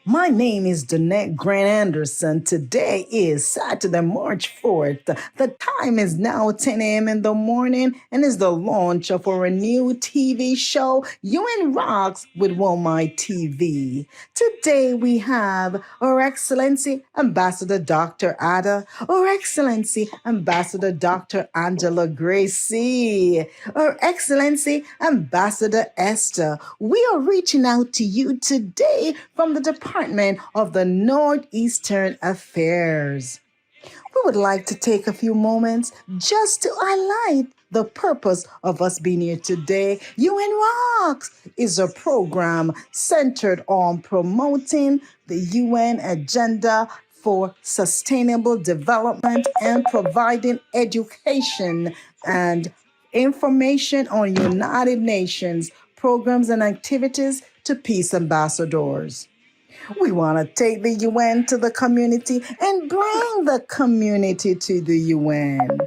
My name is Danette Grant Anderson. Today is Saturday, March 4th. The time is now 10 a.m. in the morning and is the launch of our new TV show, UN Rocks with Walmart TV. Today we have Her Excellency Ambassador Dr. Ada, Her Excellency Ambassador Dr. Angela Gracie, Her Excellency Ambassador Esther. We are reaching out to you today from the Department of the Northeastern Affairs. We would like to take a few moments just to highlight the purpose of us being here today. UN Rocks is a program centered on promoting the UN agenda for sustainable development and providing education and information on United Nations programs and activities to peace ambassadors. We want to take the UN to the community and bring the community to the UN.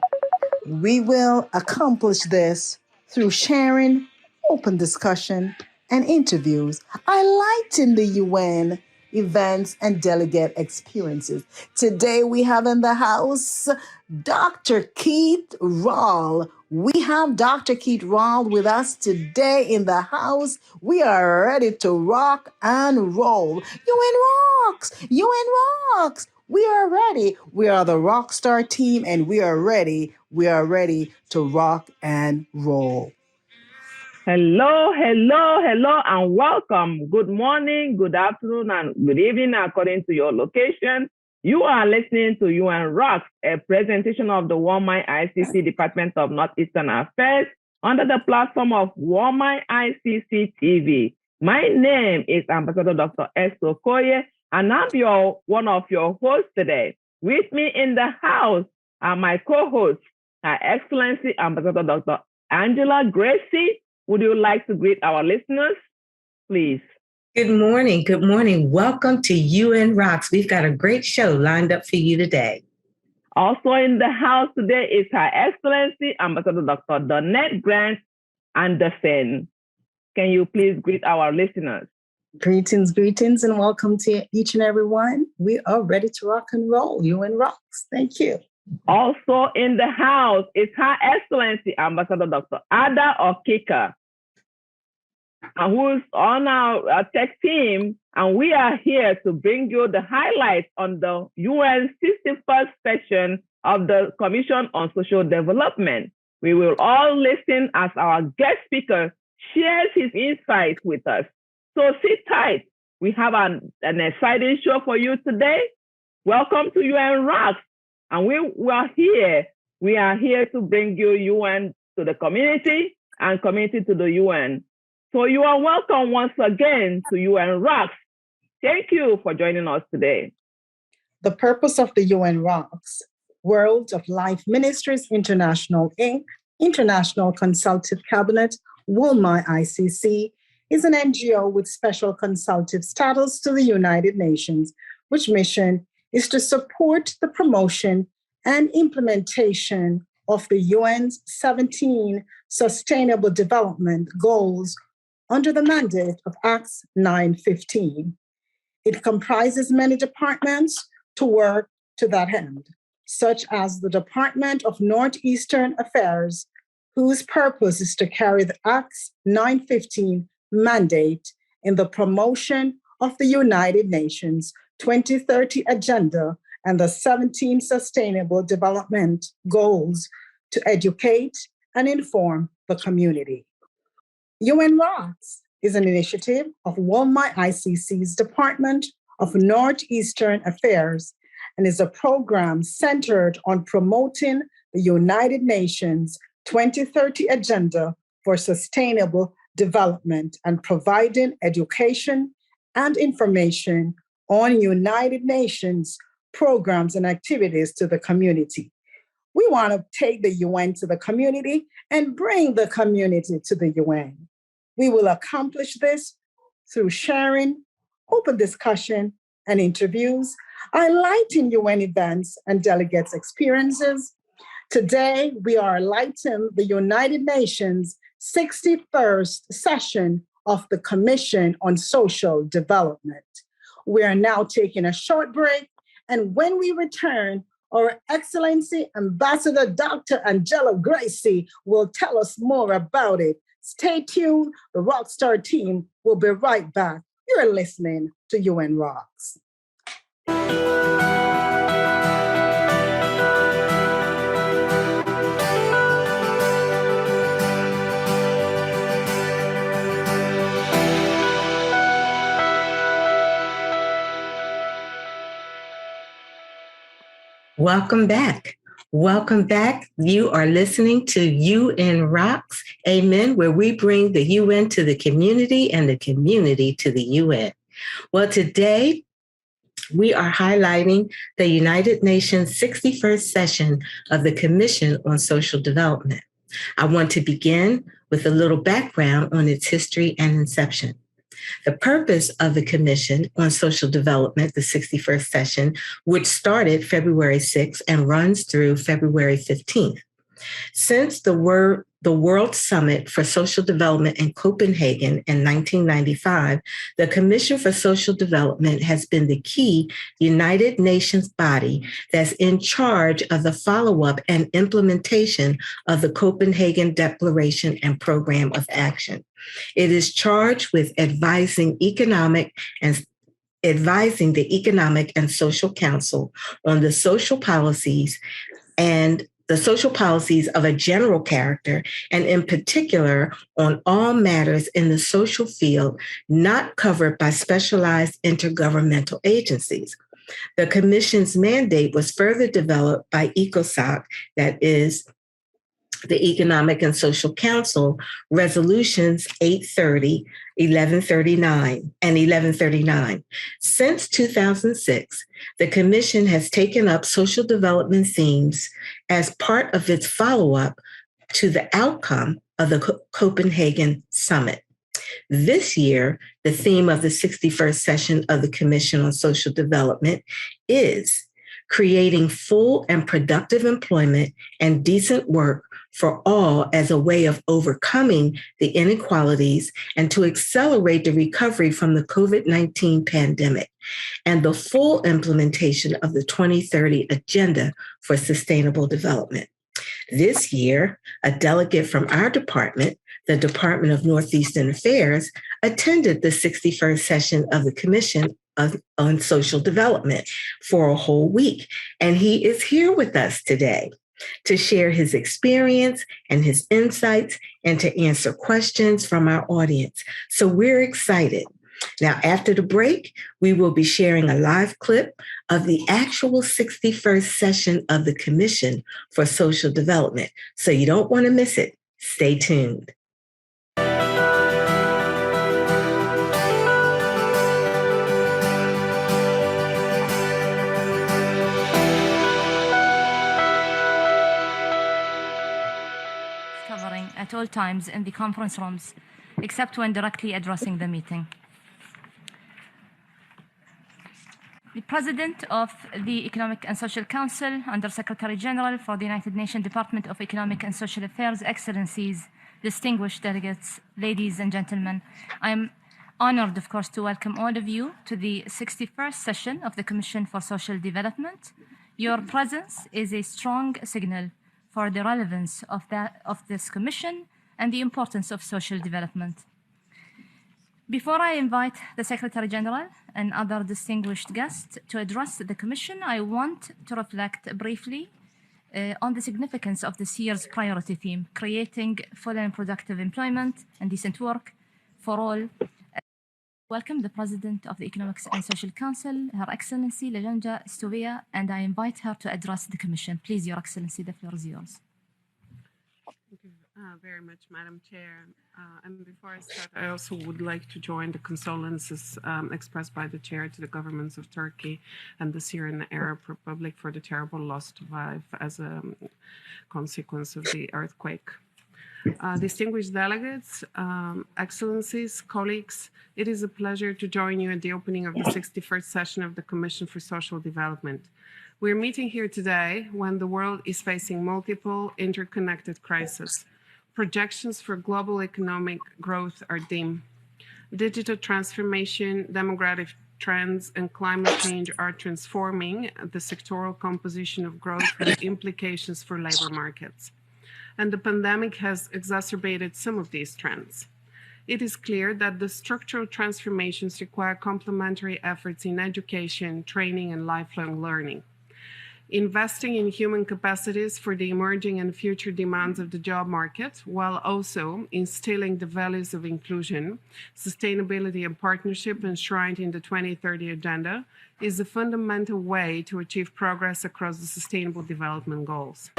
We will accomplish this through sharing, open discussion, and interviews, highlighting the UN events and delegate experiences. Today we have in the house Dr. Keith Rawl. We have Dr. Keith Rawl with us today in the house. We are ready to rock and roll. UN Rocks! UN Rocks! We are ready. We are the Rockstar team and we are ready. We are ready to rock and roll. Hello, and welcome. Good morning, good afternoon, and good evening, according to your location. You are listening to UN Rocks, a presentation of the Walmart ICC Department of Northeastern Affairs under the platform of Walmart ICC TV. My name is Ambassador Dr. Esther Okoye, and I'm one of your hosts today. With me in the house are my co-hosts, Her Excellency Ambassador Dr. Angela Gracie. Would you like to greet our listeners, please? Good morning. Good morning. Welcome to UN Rocks. We've got a great show lined up for you today. Also in the house today is Her Excellency Ambassador Dr. Danette Grant Anderson. Can you please greet our listeners? Greetings, and welcome to each and every one. We are ready to rock and roll. UN Rocks. Thank you. Also in the house is Her Excellency Ambassador Dr. Ada Okika, who's on our tech team, and we are here to bring you the highlights on the UN 61st session of the Commission on Social Development. We will all listen as our guest speaker shares his insights with us. So sit tight. We have an exciting show for you today. Welcome to UN Rocks. And we are here. We are here to bring you UN to the community and community to the UN. So you are welcome once again to UN Rocks. Thank you for joining us today. The purpose of the UN Rocks, World of Life Ministries International, Inc., International Consultative Cabinet, Walmart ICC, is an NGO with special consultative status to the United Nations, which mission is to support the promotion and implementation of the UN's 17 Sustainable Development Goals under the mandate of Acts 915. It comprises many departments to work to that end, such as the Department of Northeastern Affairs, whose purpose is to carry the Acts 915 mandate in the promotion of the United Nations 2030 Agenda and the 17 Sustainable Development Goals to educate and inform the community. UN Rocks is an initiative of Walmart ICC's Department of Northeastern Affairs and is a program centered on promoting the United Nations 2030 Agenda for Sustainable Development and providing education and information on United Nations programs and activities to the community. We want to take the UN to the community and bring the community to the UN. We will accomplish this through sharing, open discussion, and interviews, highlighting UN events and delegates' experiences. Today, we are highlighting the United Nations 61st session of the Commission on Social Development. We are now taking a short break. And when we return, our Excellency Ambassador Dr. Angela Gracie will tell us more about it. Stay tuned. The Rockstar team will be right back. You're listening to UN Rocks. Welcome back. Welcome back. You are listening to UN Rocks, Amen, where we bring the UN to the community and the community to the UN. Well, today we are highlighting the United Nations 61st session of the Commission on Social Development. I want to begin with a little background on its history and inception. The purpose of the Commission on Social Development, the 61st session, which started February 6th and runs through February 15th. Since the World Summit for Social Development in Copenhagen in 1995, the Commission for Social Development has been the key United Nations body that's in charge of the follow-up and implementation of the Copenhagen Declaration and Program of Action. It is charged with advising the Economic and Social Council on the social policies of a general character, and in particular on all matters in the social field not covered by specialized intergovernmental agencies. The Commission's mandate was further developed by ECOSOC, that is the Economic and Social Council, Resolutions 830, 1139, and 1139. Since 2006, the Commission has taken up social development themes as part of its follow-up to the outcome of the Copenhagen Summit. This year, the theme of the 61st session of the Commission on Social Development is creating full and productive employment and decent work for all as a way of overcoming the inequalities and to accelerate the recovery from the COVID-19 pandemic and the full implementation of the 2030 Agenda for Sustainable Development. This year, a delegate from our department, the Department of Northeastern Affairs, attended the 61st session of the Commission on Social Development for a whole week, and he is here with us today to share his experience and his insights and to answer questions from our audience. So we're excited. Now, after the break, we will be sharing a live clip of the actual 61st session of the Commission for Social Development. So you don't want to miss it. Stay tuned. At all times in the conference rooms, except when directly addressing the meeting. The President of the Economic and Social Council, Under Secretary General for the United Nations Department of Economic and Social Affairs, Excellencies, distinguished delegates, ladies and gentlemen, I am honored, of course, to welcome all of you to the 61st session of the Commission for Social Development. Your presence is a strong signal for the relevance of this commission and the importance of social development. Before I invite the Secretary General and other distinguished guests to address the commission, I want to reflect briefly on the significance of this year's priority theme, creating full and productive employment and decent work for all. Welcome the President of the Economic and Social Council, Her Excellency Lejanja Stovia, and I invite her to address the Commission. Please, Your Excellency, the floor is yours. Thank you very much, Madam Chair. And before I start, I also would like to join the condolences expressed by the Chair to the governments of Turkey and the Syrian Arab Republic for the terrible loss to life as a consequence of the earthquake. Distinguished delegates, excellencies, colleagues, it is a pleasure to join you at the opening of the 61st session of the Commission for Social Development. We're meeting here today when the world is facing multiple interconnected crises. Projections for global economic growth are dim. Digital transformation, demographic trends and climate change are transforming the sectoral composition of growth with implications for labor markets. And the pandemic has exacerbated some of these trends. It is clear that the structural transformations require complementary efforts in education, training, and lifelong learning. Investing in human capacities for the emerging and future demands of the job market, while also instilling the values of inclusion, sustainability, and partnership enshrined in the 2030 Agenda, is a fundamental way to achieve progress across the Sustainable Development Goals.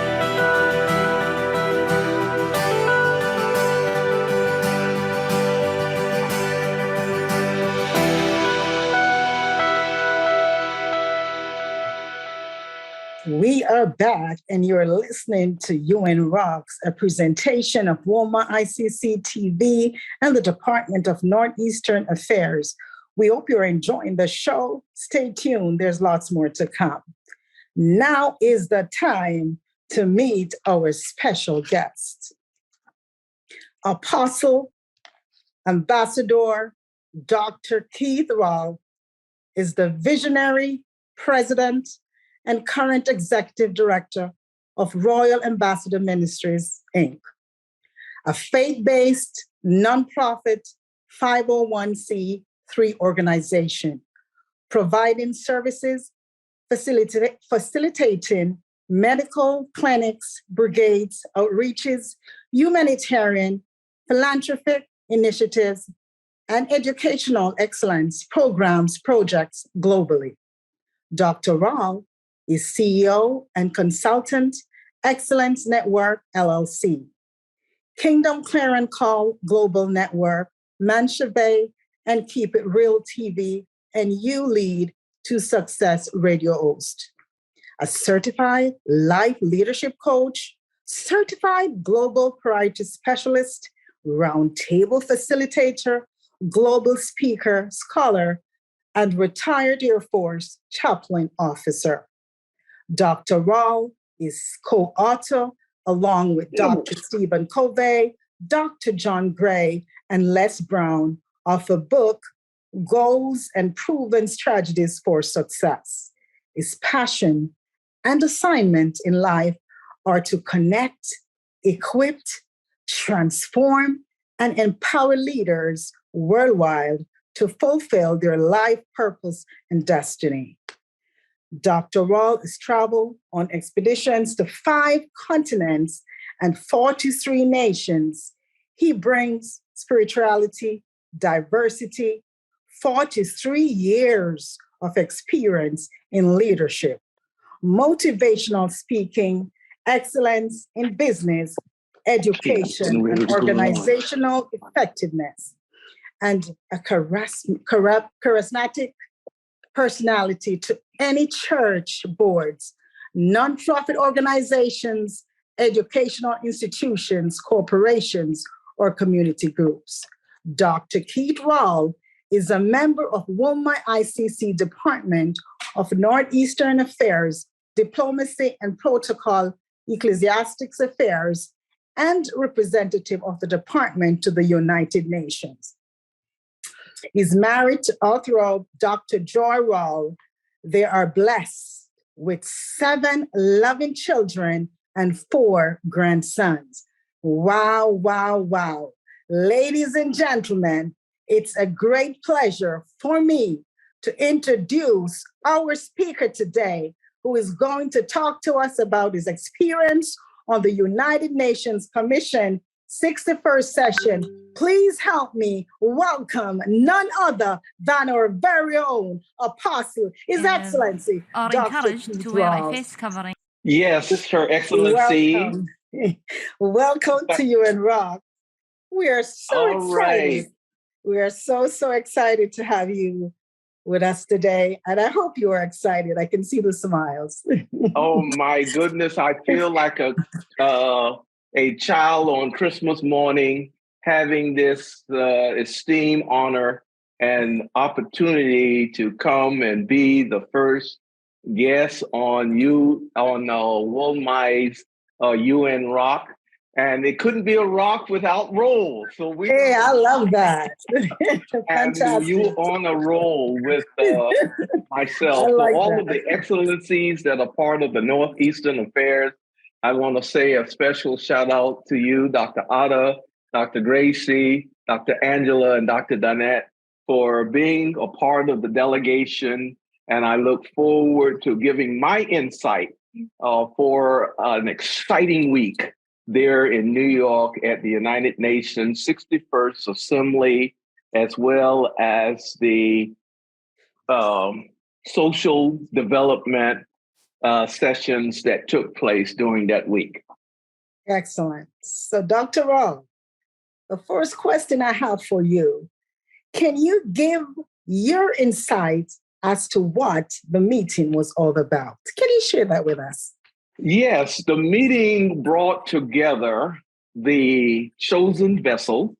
We are back, and you're listening to UN Rocks, a presentation of WOMA ICC TV and the Department of Northeastern Affairs. We hope you're enjoying the show. Stay tuned, there's lots more to come. Now is the time to meet our special guest. Apostle, Ambassador, Dr. Keith Rawl is the visionary president and current executive director of Royal Ambassador Ministries, Inc., a faith-based, nonprofit 501c3 organization, providing services, facilitating medical clinics, brigades, outreaches, humanitarian, philanthropic initiatives, and educational excellence programs, projects globally. Dr. Rawl is CEO and consultant, Excellence Network, LLC, Kingdom Clear and Call Global Network, Mancha Bay, and Keep It Real TV, and You Lead to Success radio host, a certified life leadership coach, certified global priority specialist, roundtable facilitator, global speaker, scholar, and retired Air Force chaplain officer. Dr. Rawl is co-author, along with Dr. Stephen Covey, Dr. John Gray, and Les Brown, of a book, Goals and Proven Strategies for Success. His passion and assignment in life are to connect, equip, transform, and empower leaders worldwide to fulfill their life purpose and destiny. Dr. Rawl has traveled on expeditions to 5 continents and 43 nations. He brings spirituality, diversity, 43 years of experience in leadership, motivational speaking, excellence in business, education, and organizational effectiveness, and a charismatic personality to any church boards, nonprofit organizations, educational institutions, corporations, or community groups. Dr. Keith Rawl is a member of WOMA ICC Department of Northeastern Affairs, Diplomacy and Protocol, Ecclesiastics Affairs, and representative of the department to the United Nations. He's married to author Dr. Joy Rawl. They are blessed with 7 loving children and 4 grandsons. Wow, wow, wow. Ladies and gentlemen, it's a great pleasure for me to introduce our speaker today, who is going to talk to us about his experience on the United Nations Commission 61st session. Please help me welcome none other than our very own Apostle, His Excellency, are Dr. encouraged Keith to wear a Rawl. face covering. Yes, Her Excellency. Welcome. Welcome to UN Rock. We are so All excited. right. We are so excited to have you with us today. And I hope you are excited. I can see the smiles. Oh my goodness, I feel like a child on Christmas morning having this esteemed honor and opportunity to come and be the first guest on WOMA's UN Rock. And it couldn't be a rock without roll. So we Hey, I love that. and you Fantastic. on a roll with myself. I So like all that. of the excellencies that are part of the Northeastern Affairs, I want to say a special shout out to you, Dr. Ada, Dr. Gracie, Dr. Angela, and Dr. Danette for being a part of the delegation. And I look forward to giving my insight for an exciting week there in New York at the United Nations 61st Assembly, as well as the social development sessions that took place during that week. Excellent. So, Dr. Rowe, the first question I have for you, can you give your insight as to what the meeting was all about? Can you share that with us? Yes, the meeting brought together the chosen vessel.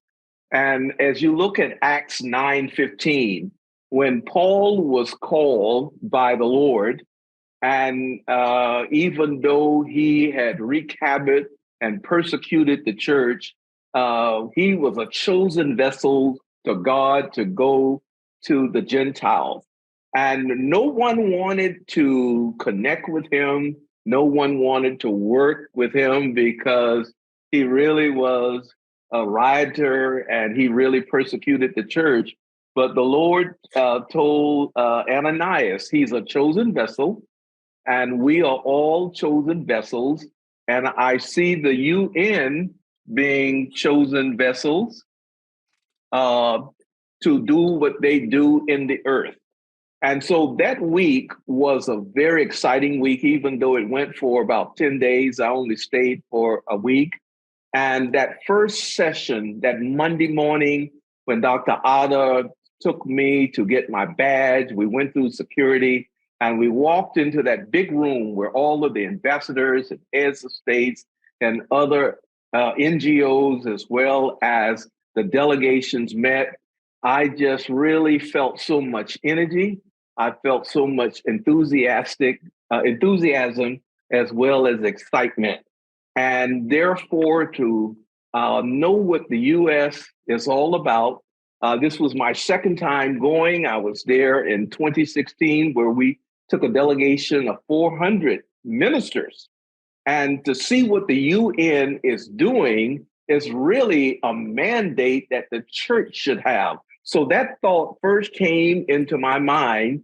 And as you look at Acts 9:15, when Paul was called by the Lord, and even though he had wreaked havoc and persecuted the church, he was a chosen vessel to God to go to the Gentiles. And no one wanted to connect with him. No one wanted to work with him because he really was a rioter and he really persecuted the church. But the Lord told Ananias, he's a chosen vessel, and we are all chosen vessels. And I see the UN being chosen vessels to do what they do in the earth. And so that week was a very exciting week, even though it went for about 10 days. I only stayed for a week. And that first session, that Monday morning, when Dr. Ada took me to get my badge, we went through security and we walked into that big room where all of the ambassadors and heads of states and other NGOs, as well as the delegations, met. I just really felt so much energy. I felt so much enthusiasm, as well as excitement. And therefore, to know what the U.S. is all about. This was my second time going. I was there in 2016, where we took a delegation of 400 ministers. And to see what the UN is doing is really a mandate that the church should have. So that thought first came into my mind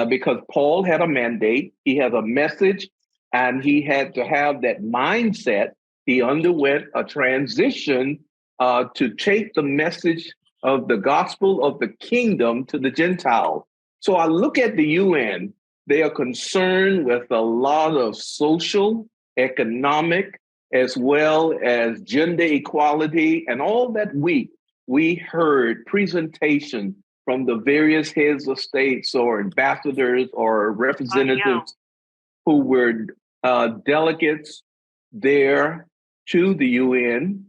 because Paul had a mandate, he had a message, and he had to have that mindset. He underwent a transition to take the message of the gospel of the kingdom to the Gentiles. So I look at the UN, they are concerned with a lot of social, economic, as well as gender equality. And all that week, we heard presentation from the various heads of states or ambassadors or representatives who were delegates there to the UN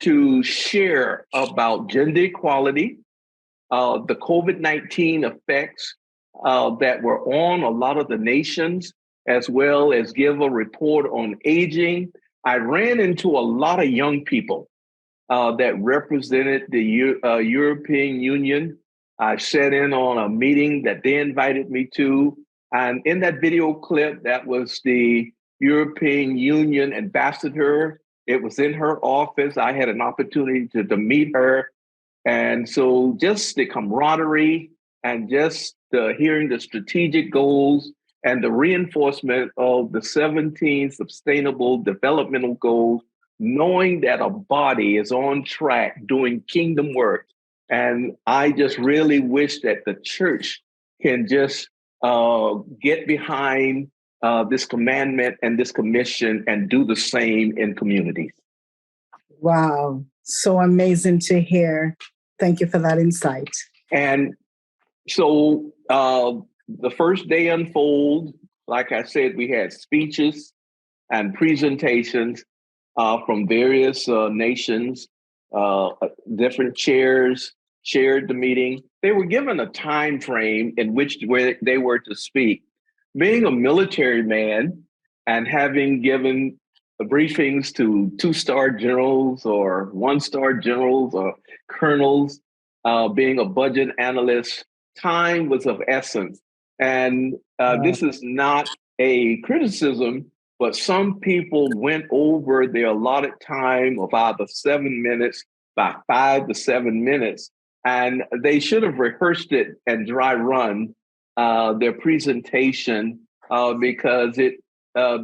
to share about gender equality, the COVID-19 effects that were on a lot of the nations, as well as give a report on aging. I ran into a lot of young people that represented the European Union. I sat in on a meeting that they invited me to. And in that video clip, that was the European Union ambassador. It was in her office. I had an opportunity to meet her. And so just the camaraderie and just hearing the strategic goals and the reinforcement of the 17 sustainable developmental goals, knowing that a body is on track doing kingdom work. And I just really wish that the church can just get behind this commandment and this commission and do the same in communities. Wow, so amazing to hear. Thank you for that insight. And so the first day unfold, like I said, we had speeches and presentations from various nations. Different chairs chaired the meeting. They were given a time frame in which they were to speak. Being a military man and having given briefings to 2-star generals or 1-star generals or colonels, being a budget analyst, time was of essence. And this is not a criticism, but some people went over their allotted time of either 7 minutes by 5 to 7 minutes, and they should have rehearsed it and dry run their presentation because it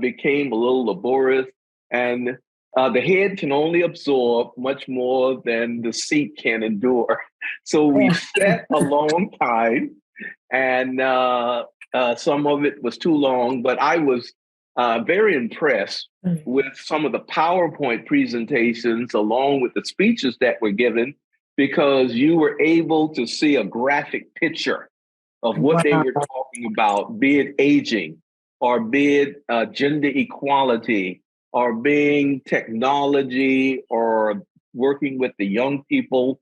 became a little laborious, and the head can only absorb much more than the seat can endure. So we sat a long time, and some of it was too long, but I was very impressed with some of the PowerPoint presentations along with the speeches that were given, because you were able to see a graphic picture of what they were talking about, be it aging, or be it gender equality, or being technology, or working with the young people.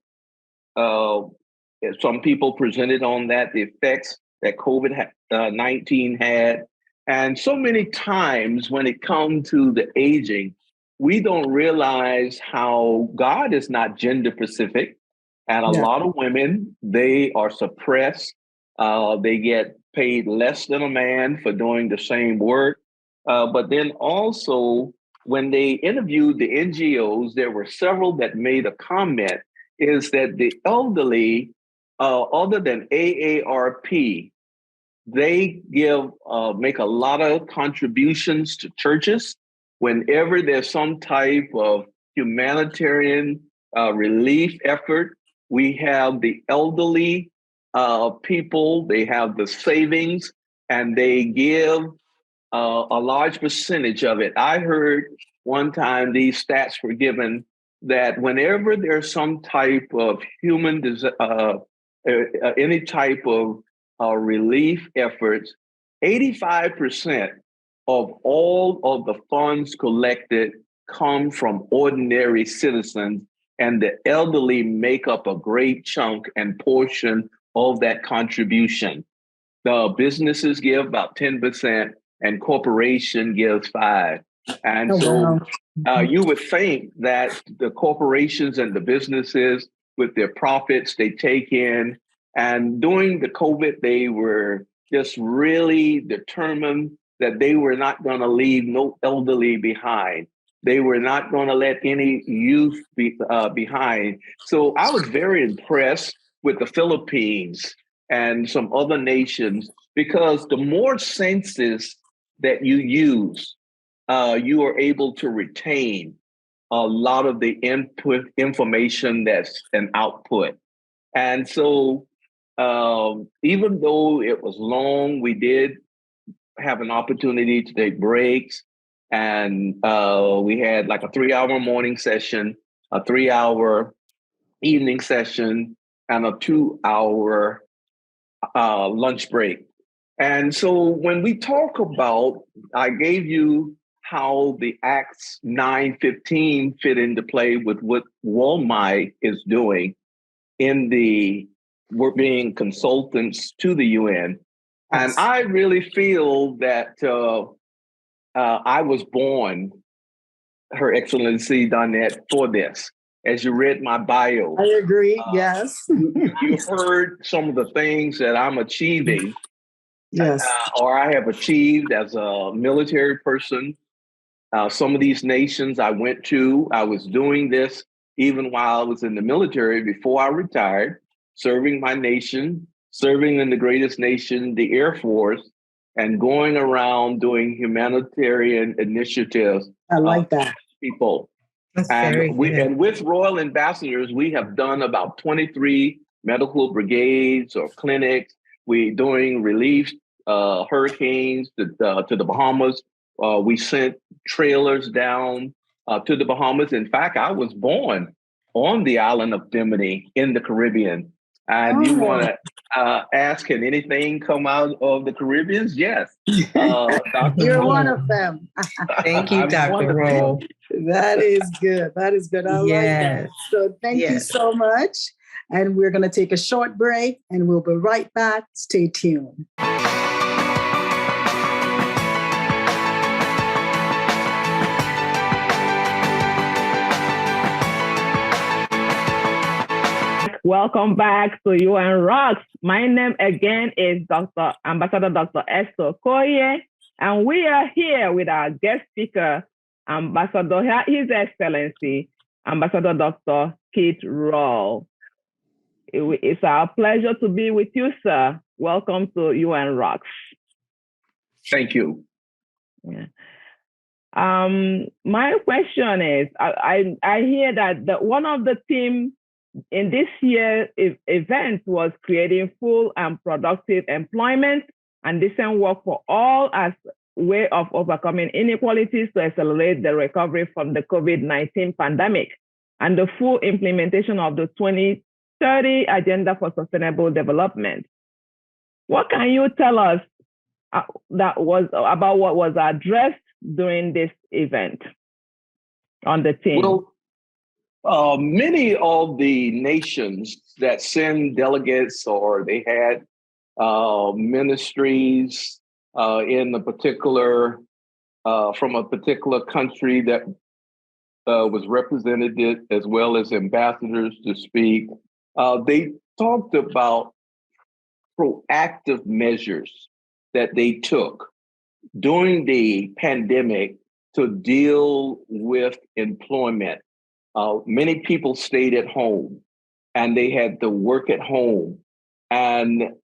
Some people presented on that, the effects that COVID-19 had. And so many times when it comes to the aging, we don't realize how God is not gender specific. And a lot of women, they are suppressed. They get paid less than a man for doing the same work. But then also, when they interviewed the NGOs, there were several that made a comment, is that the elderly, other than AARP, they make a lot of contributions to churches. Whenever there's some type of humanitarian relief effort, we have the elderly people, they have the savings, and they give a large percentage of it. I heard one time these stats were given that whenever there's some type of any type of relief efforts, 85% of all of the funds collected come from ordinary citizens, and the elderly make up a great chunk and portion of that contribution. The businesses give about 10%, and corporation gives 5%. And you would think that the corporations and the businesses, with their profits they take in, and during the COVID, they were just really determined that they were not going to leave no elderly behind. They were not going to let any youth behind. So I was very impressed with the Philippines and some other nations, because the more census that you use, you are able to retain a lot of the input information that's an output. And so even though it was long, we did have an opportunity to take breaks. And we had like a 3-hour morning session, a 3-hour evening session, and a 2-hour lunch break. And so when we talk about, I gave you how the Acts 9:15 fit into play with what WOMI is doing we're being consultants to the UN. And I really feel that I was born, Her Excellency Donette, for this. As you read my bio. I agree, yes. You heard some of the things that I'm achieving, or I have achieved as a military person. Some of these nations I went to, I was doing this even while I was in the military before I retired, serving my nation, serving in the greatest nation, the Air Force, and going around doing humanitarian initiatives. I like that. People. And with Royal Ambassadors, we have done about 23 medical brigades or clinics. We're doing relief, hurricanes to the Bahamas. We sent trailers down to the Bahamas. In fact, I was born on the island of Bimini in the Caribbean. And you want to ask, can anything come out of the Caribbean? Yes. You're one of them. Thank you, Dr. Roll. That is good. That is good. I like that. So thank you so much. And we're going to take a short break, and we'll be right back. Stay tuned. Welcome back to UN Rocks. My name again is Ambassador Dr. Esther Okoye, and we are here with our guest speaker, His Excellency, Ambassador Dr. Keith Rawl. It's our pleasure to be with you, sir. Welcome to UN Rocks. Thank you. Yeah. My question is, I hear that one of the themes in this year's event was creating full and productive employment and decent work for all as a way of overcoming inequalities to accelerate the recovery from the COVID-19 pandemic and the full implementation of the 2030 Agenda for Sustainable Development. What can you tell us about what was addressed during this event on the team? Well, many of the nations that send delegates or they had ministries in a particular, from a particular country that was represented, as well as ambassadors to speak, they talked about proactive measures that they took during the pandemic to deal with employment. Many people stayed at home and they had to work at home. And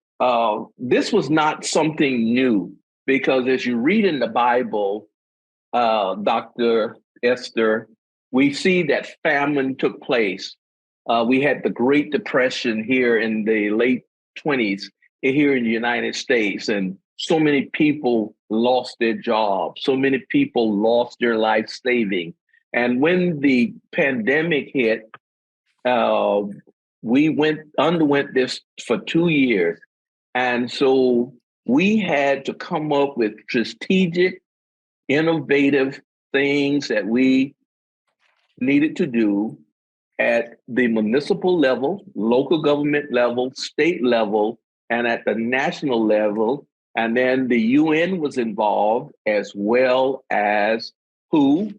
this was not something new, because as you read in the Bible, Dr. Esther, we see that famine took place. We had the Great Depression here in the late 20s here in the United States, and so many people lost their jobs. So many people lost their life saving. And when the pandemic hit, we underwent this for 2 years. And so we had to come up with strategic, innovative things that we needed to do at the municipal level, local government level, state level, and at the national level. And then the UN was involved, as well as WHO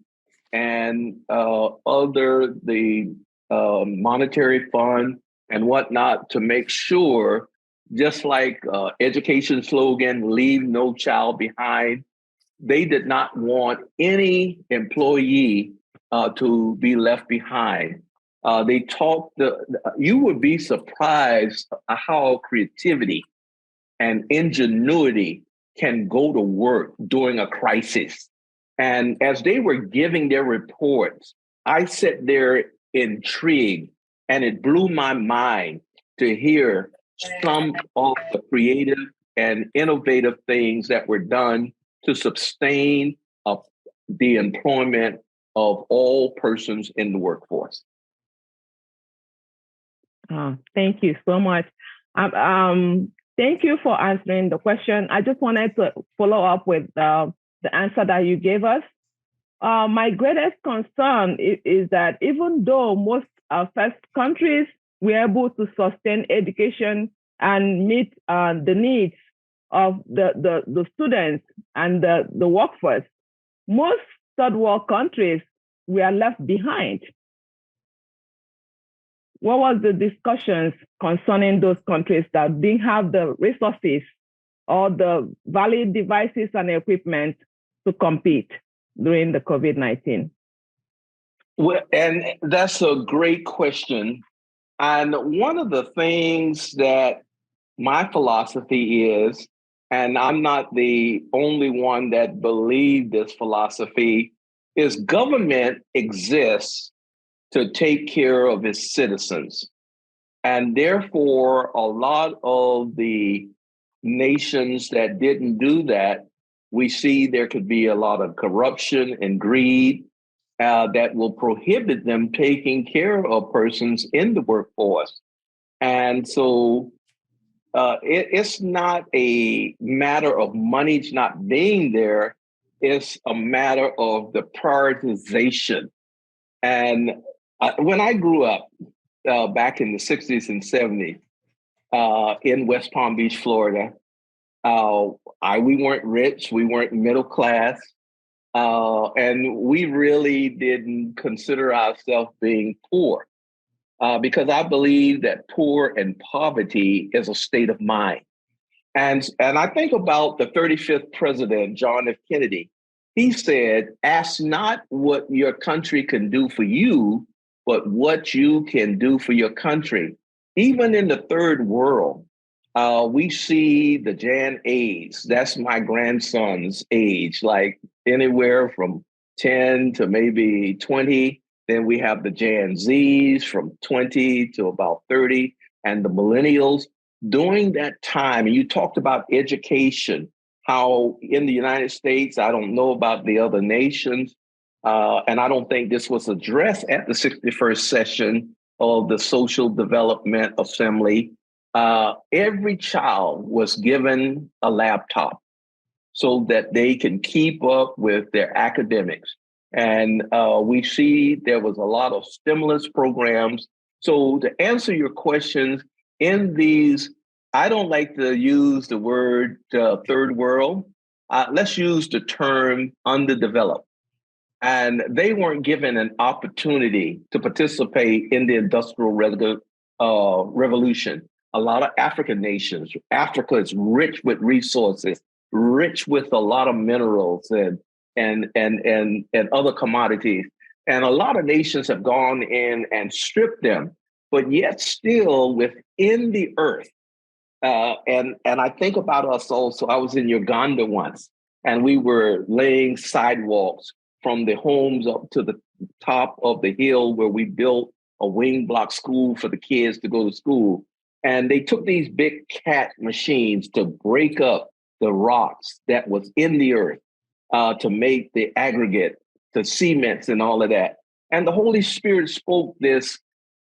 and the Monetary Fund and whatnot, to make sure, just like education slogan, leave no child behind, they did not want any employee to be left behind. They talked, you would be surprised how creativity and ingenuity can go to work during a crisis. And as they were giving their reports, I sat there intrigued, and it blew my mind to hear some of the creative and innovative things that were done to sustain the employment of all persons in the workforce. Thank you so much. Thank you for answering the question. I just wanted to follow up with the answer that you gave us. My greatest concern is that even though most first countries were able to sustain education and meet the needs of the students and the workforce, most third world countries were left behind. What was the discussions concerning those countries that didn't have the resources or the valid devices and equipment to compete during the COVID-19? Well, and that's a great question. And one of the things that my philosophy is, and I'm not the only one that believe this philosophy, is government exists to take care of its citizens. And therefore, a lot of the nations that didn't do that, we see there could be a lot of corruption and greed that will prohibit them taking care of persons in the workforce. And so it's not a matter of money not being there, it's a matter of the prioritization. And when I grew up back in the 60s and 70s in West Palm Beach, Florida, we weren't rich, we weren't middle class, and we really didn't consider ourselves being poor. because I believe that poor and poverty is a state of mind. And I think about the 35th president, John F. Kennedy. He said, ask not what your country can do for you, but what you can do for your country. Even in the third world, we see the Jan A's. That's my grandson's age, like anywhere from 10 to maybe 20. Then we have the Jan Z's from 20 to about 30, and the millennials. During that time, and you talked about education, how in the United States, I don't know about the other nations, and I don't think this was addressed at the 61st session of the Social Development Assembly. Every child was given a laptop so that they can keep up with their academics. And we see there was a lot of stimulus programs. So to answer your questions, in these, I don't like to use the word third world. Let's use the term underdeveloped. And they weren't given an opportunity to participate in the Industrial Revolution. A lot of African nations, Africa is rich with resources, rich with a lot of minerals and other commodities. And a lot of nations have gone in and stripped them, but yet still within the earth. And I think about us also. I was in Uganda once, and we were laying sidewalks from the homes up to the top of the hill where we built a wing block school for the kids to go to school. And they took these big cat machines to break up the rocks that was in the earth to make the aggregate, the cements and all of that. And the Holy Spirit spoke this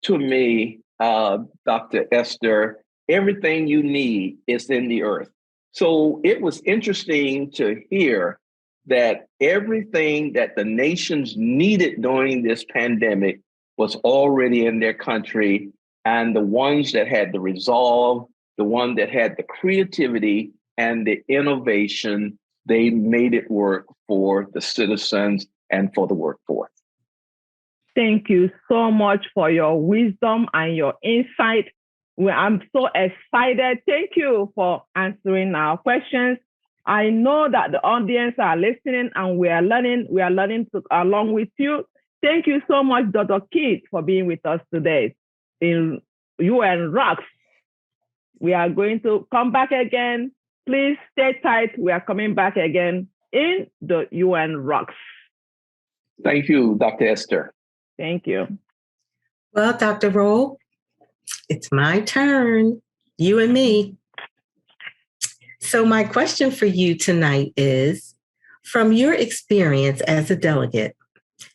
to me, Dr. Esther. Everything you need is in the earth. So it was interesting to hear that everything that the nations needed during this pandemic was already in their country. And the ones that had the resolve, the one that had the creativity and the innovation, they made it work for the citizens and for the workforce. Thank you so much for your wisdom and your insight. I'm so excited. Thank you for answering our questions. I know that the audience are listening and we are learning along with you. Thank you so much, Dr. Keith, for being with us today in UN Rocks. We are going to come back again. Please stay tight. We are coming back again in the UN Rocks. Thank you, Dr. Esther. Thank you. Well, Dr. Roll, it's my turn, you and me. So my question for you tonight is, from your experience as a delegate,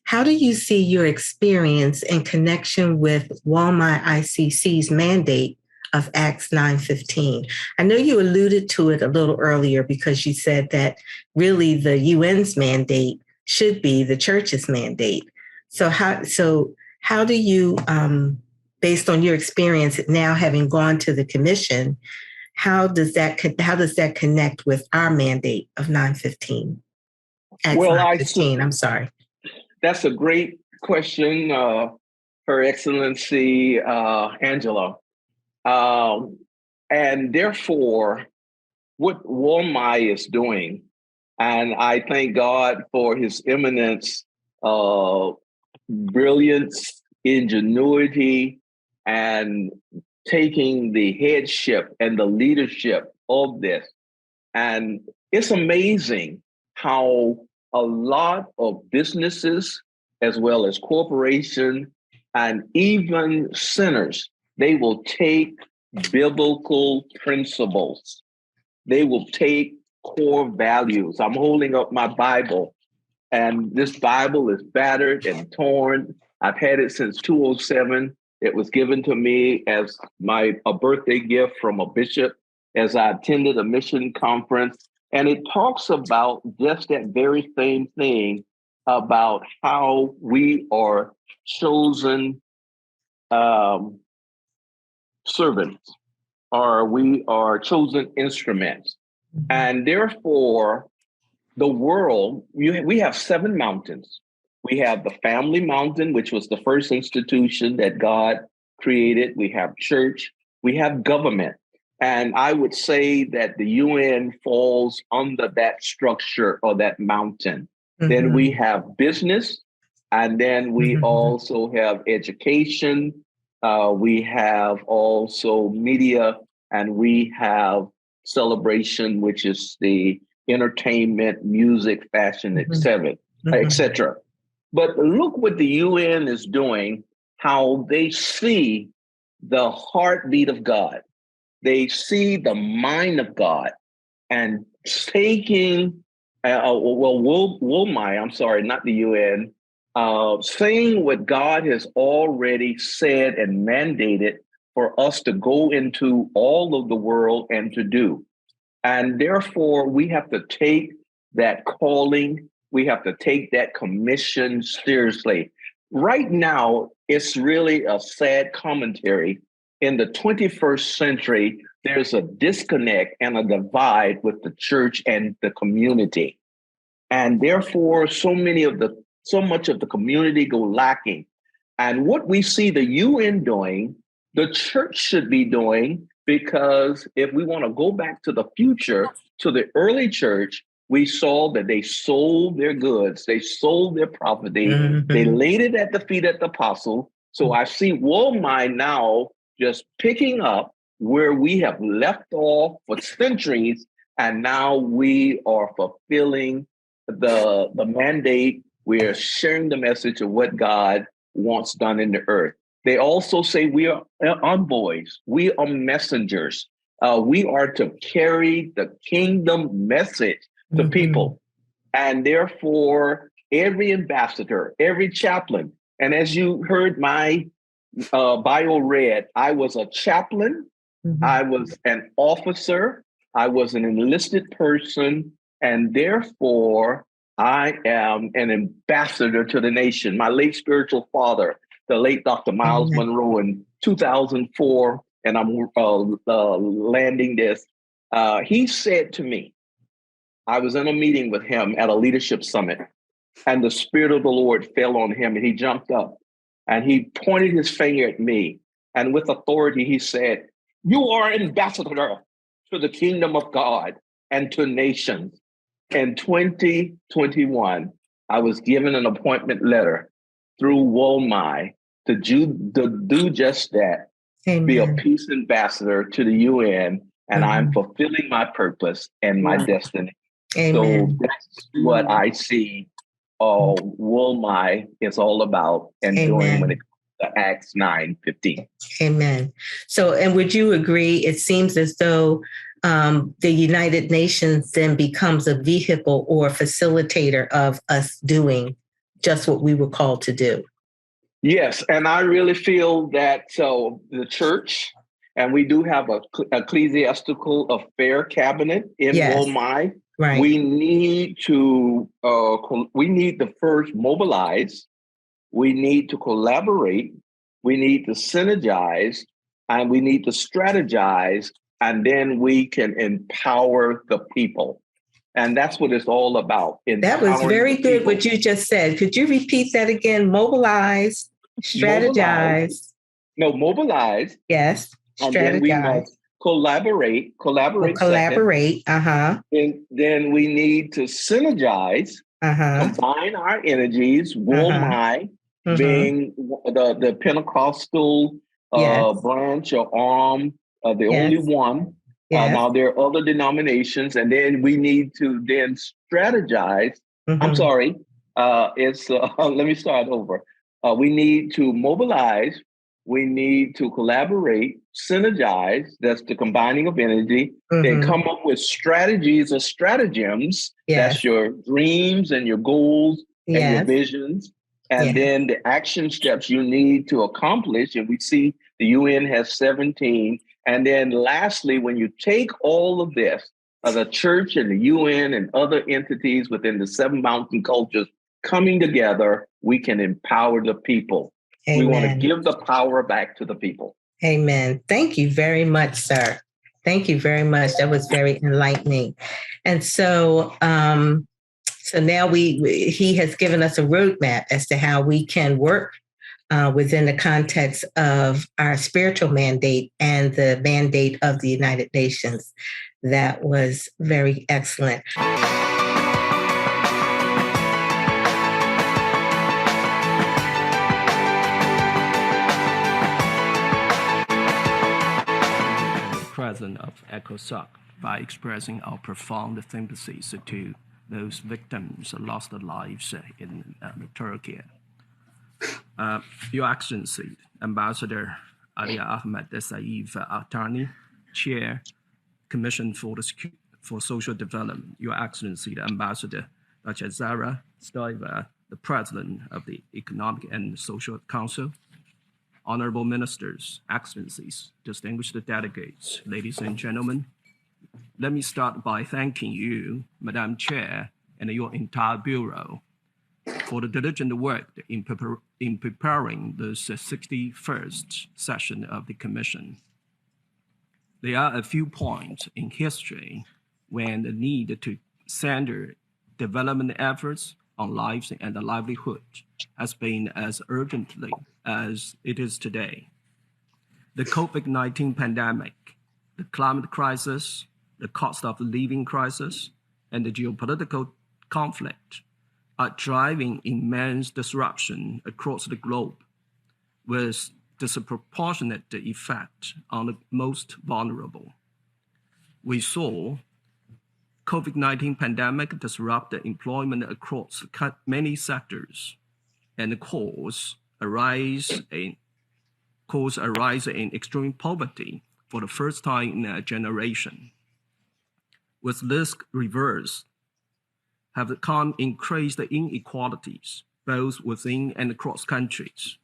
how do you see your experience in connection with WALMI ICC's mandate of Acts 915? I know you alluded to it a little earlier because you said that really the UN's mandate should be the church's mandate. So how do you, based on your experience now having gone to the commission, how does that connect with our mandate of 915? Acts 915, I'm sorry. That's a great question, Her Excellency Angela. And therefore, what WALMI is doing, and I thank God for His Eminence brilliance, ingenuity, and taking the headship and the leadership of this. And it's amazing how a lot of businesses, as well as corporations, and even sinners, they will take biblical principles. They will take core values. I'm holding up my Bible, and this Bible is battered and torn. I've had it since 2007. It was given to me as a birthday gift from a bishop as I attended a mission conference. And it talks about just that very same thing about how we are chosen servants, or we are chosen instruments. And therefore, the world, we have 7 mountains. We have the family mountain, which was the first institution that God created, we have church, we have government. And I would say that the UN falls under that structure or that mountain. Then we have business, and then we also have education. We have also media, and we have celebration, which is the entertainment, music, fashion, etc., etc. But look what the UN is doing, how they see the heartbeat of God. They see the mind of God and taking, WOMI, I'm sorry, not the UN, saying what God has already said and mandated for us to go into all of the world and to do. And therefore, we have to take that calling, we have to take that commission seriously. Right now, it's really a sad commentary. In the 21st century, there's a disconnect and a divide with the church and the community. And therefore, so much of the community go lacking. And what we see the UN doing, the church should be doing, because if we want to go back to the future, to the early church, we saw that they sold their goods, they sold their property, they laid it at the feet of the apostle. So I see WOMI now just picking up where we have left off for centuries, and now we are fulfilling the mandate. We are sharing the message of what God wants done in the earth. They also say we are envoys, we are messengers. We are to carry the kingdom message to people. And therefore, every ambassador, every chaplain, and as you heard my bio read, I was a chaplain, I was an officer, I was an enlisted person, and therefore I am an ambassador to the nation. My late spiritual father, the late Dr. Miles Monroe, in 2004, and I'm landing this, he said to me, I was in a meeting with him at a leadership summit, and the Spirit of the Lord fell on him, and he jumped up and he pointed his finger at me. And with authority, he said, "You are an ambassador to the kingdom of God and to nations." In 2021, I was given an appointment letter through WOMI to do just that, be a peace ambassador to the UN, and I'm fulfilling my purpose and my destiny. So that's what I see WOMI is all about and doing when it comes to Acts 9:15. Amen. So, and would you agree, it seems as though the United Nations then becomes a vehicle or facilitator of us doing just what we were called to do? Yes, and I really feel that the church, and we do have a ecclesiastical affair cabinet in WOMI. Right. We need to first mobilize. We need to collaborate. We need to synergize, and we need to strategize, and then we can empower the people. And that's what it's all about. That was very good what you just said. Could you repeat that again? Mobilize, strategize. Mobilize. Yes. Strategize. And then we must collaborate. Collaborate. Then we need to synergize, combine our energies. WOMI being the Pentecostal branch or arm, the only one. Now there are other denominations, and then we need to then strategize. I'm sorry. Let me start over. We need to mobilize. We need to collaborate, synergize. That's the combining of energy. Then come up with strategies or stratagems. That's your dreams and your goals and your visions. And then the action steps you need to accomplish. And we see the UN has 17. And then lastly, when you take all of this, the church and the UN and other entities within the 7 mountain cultures coming together, we can empower the people. Amen. We want to give the power back to the people. Amen. Thank you very much, sir. Thank you very much. That was very enlightening. And so, so now he has given us a roadmap as to how we can work within the context of our spiritual mandate and the mandate of the United Nations. That was very excellent. President of ECOSOC by expressing our profound sympathies to those victims lost their lives in Turkey. Your Excellency, Ambassador Ali Ahmed Saif Altani, Chair, Commission for Social Development. Your Excellency, the Ambassador Dr. Zara Stoiber, the President of the Economic and Social Council. Honorable Ministers, Excellencies, distinguished delegates, ladies and gentlemen, let me start by thanking you, Madam Chair, and your entire Bureau for the diligent work in preparing this 61st session of the Commission. There are a few points in history when the need to center development efforts on lives and livelihood has been as urgently as it is today. The COVID-19 pandemic, the climate crisis, the cost of living crisis, and the geopolitical conflict are driving immense disruption across the globe with disproportionate effect on the most vulnerable. We saw COVID-19 pandemic disrupt the employment across many sectors and cause a rise in extreme poverty for the first time in a generation. With this reverse, have come increased inequalities, both within and across countries.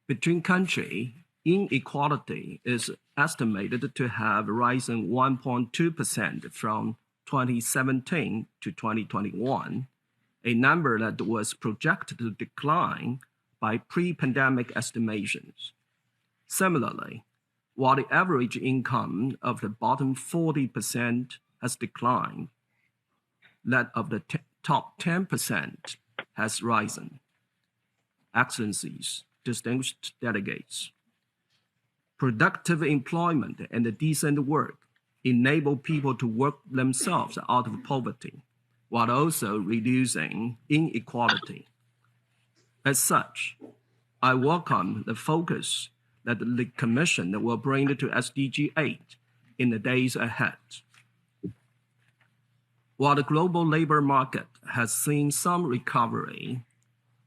Between countries, inequality is estimated to have risen 1.2% from 2017 to 2021, a number that was projected to decline by pre-pandemic estimations. Similarly, while the average income of the bottom 40% has declined, that of the top 10% has risen. Excellencies, distinguished delegates, productive employment and decent work enable people to work themselves out of poverty, while also reducing inequality. As such, I welcome the focus that the Commission will bring to SDG 8 in the days ahead. While the global labor market has seen some recovery,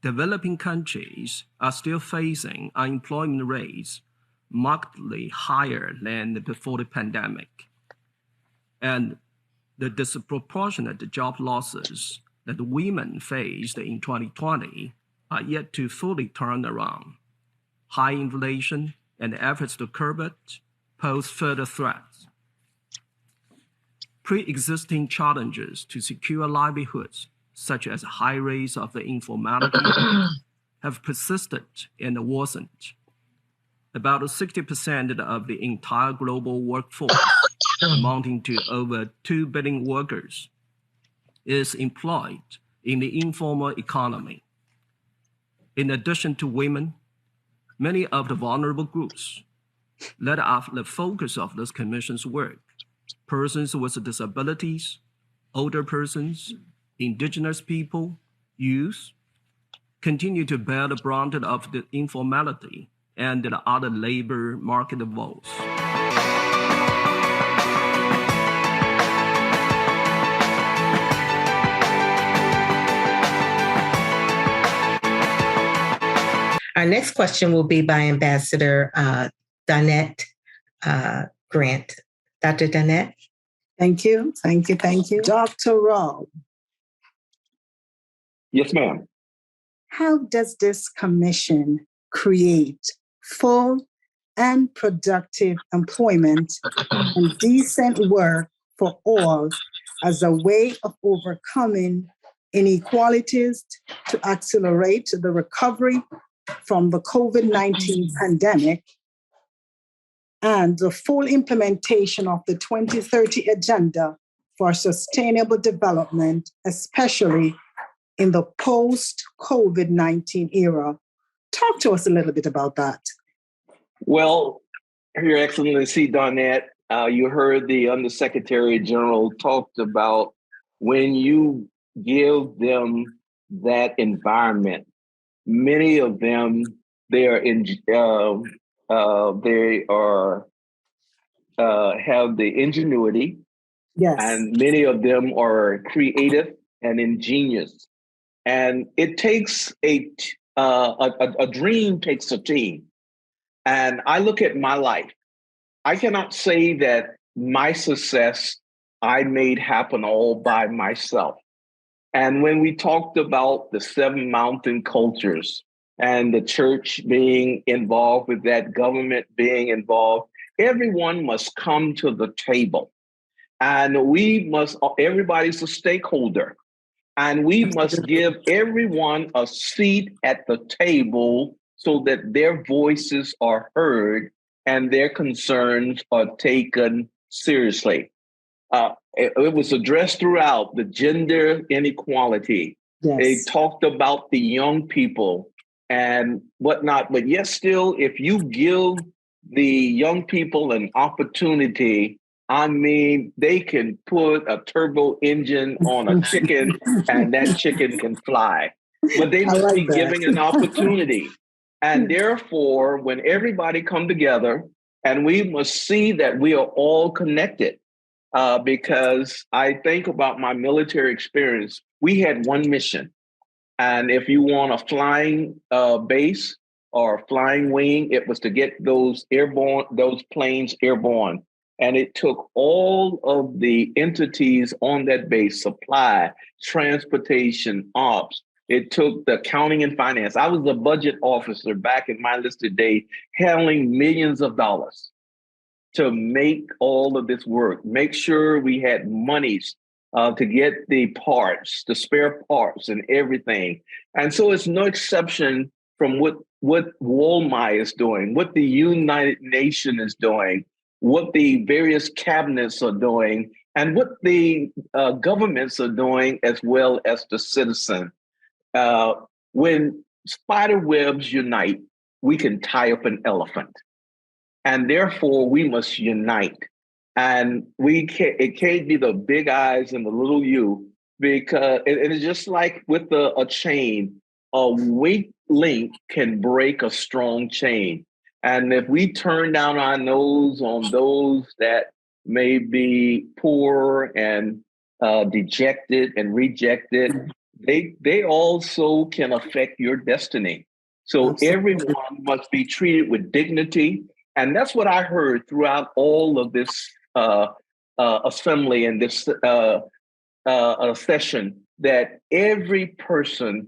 developing countries are still facing unemployment rates markedly higher than before the pandemic. And the disproportionate job losses that women faced in 2020 are yet to fully turn around. High inflation and efforts to curb it pose further threats. Pre-existing challenges to secure livelihoods, such as high rates of informality, have persisted and worsened. About 60% of the entire global workforce, amounting to over 2 billion workers, is employed in the informal economy. In addition to women, many of the vulnerable groups that are the focus of this Commission's work, persons with disabilities, older persons, indigenous people, youth, continue to bear the brunt of the informality and the other labor market woes. Our next question will be by Ambassador Donette Grant. Dr. Donette? Thank you. Dr. Rob. Yes, ma'am. How does this commission create full and productive employment and decent work for all as a way of overcoming inequalities to accelerate the recovery from the COVID-19 pandemic and the full implementation of the 2030 Agenda for Sustainable Development, especially in the post-COVID-19 era, Talk to us a little bit about that. Well, Your Excellency Donette, you heard the Undersecretary General talked about when you give them that environment. Many of them, they are have the ingenuity, Yes. and many of them are creative and ingenious. And it takes a dream takes a team. And I look at my life. I cannot say that my success I made happen all by myself. And when we talked about the 7 mountain cultures and the church being involved with that, government being involved, everyone must come to the table. And everybody's a stakeholder. And we must give everyone a seat at the table so that their voices are heard and their concerns are taken seriously. It was addressed throughout the gender inequality. Yes. They talked about the young people and whatnot. But yet still, if you give the young people an opportunity, I mean, they can put a turbo engine on a chicken and that chicken can fly. But they must be given an opportunity. And therefore, when everybody come together, and we must see that we are all connected, because I think about my military experience, we had one mission. And if you want a flying base or a flying wing, it was to get those planes airborne. And it took all of the entities on that base, supply, transportation, ops. It took the accounting and finance. I was a budget officer back in my enlisted day, handling millions of dollars to make all of this work, make sure we had monies to get the parts, the spare parts and everything. And so it's no exception from what WOLMI is doing, what the United Nations is doing, what the various cabinets are doing, and what the governments are doing, as well as the citizen. When spider webs unite, we can tie up an elephant. And therefore, we must unite. And it can't be the big eyes and the little you, because it is just like with a chain, a weak link can break a strong chain. And if we turn down our nose on those that may be poor and dejected and rejected, they also can affect your destiny. So everyone must be treated with dignity. And that's what I heard throughout all of this assembly and this session, that every person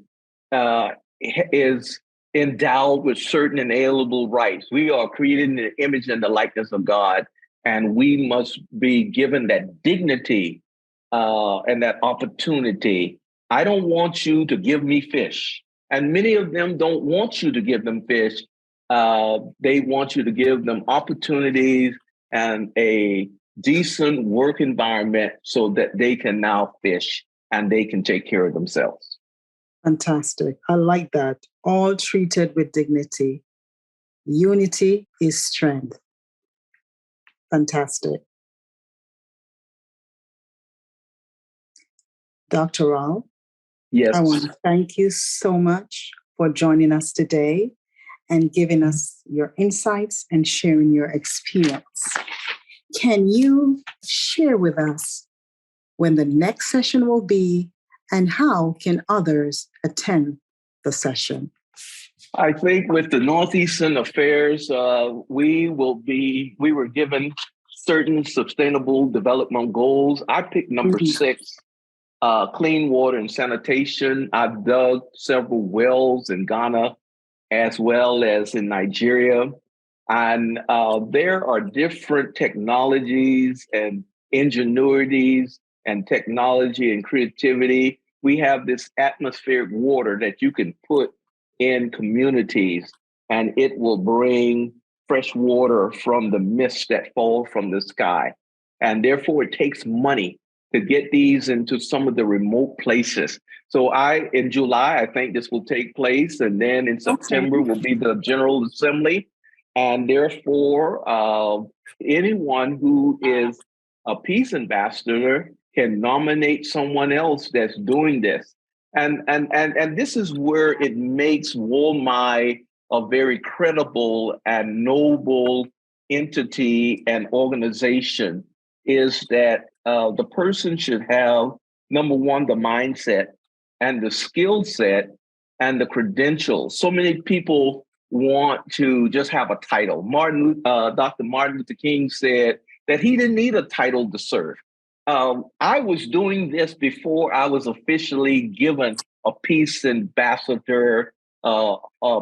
is endowed with certain inalienable rights. We are created in the image and the likeness of God, and we must be given that dignity and that opportunity. I don't want you to give me fish. And many of them don't want you to give them fish. They want you to give them opportunities and a decent work environment so that they can now fish and they can take care of themselves. Fantastic. I like that. All treated with dignity. Unity is strength. Fantastic. Dr. Rao, yes, I want to thank you so much for joining us today and giving us your insights and sharing your experience. Can you share with us when the next session will be and how can others attend the session? I think with the Northeastern Affairs, we were given certain sustainable development goals. I picked number 6, clean water and sanitation. I've dug several wells in Ghana as well as in Nigeria. And there are different technologies and ingenuities and technology and creativity. We have this atmospheric water that you can put in communities, and it will bring fresh water from the mist that falls from the sky. And therefore, it takes money to get these into some of the remote places. So in July, I think this will take place. And then in September will be the General Assembly. And therefore, anyone who is a peace ambassador can nominate someone else that's doing this. And this is where it makes WOMAI a very credible and noble entity and organization, is that the person should have, number one, the mindset and the skill set and the credentials. So many people want to just have a title. Dr. Martin Luther King said that he didn't need a title to serve. I was doing this before I was officially given a peace ambassador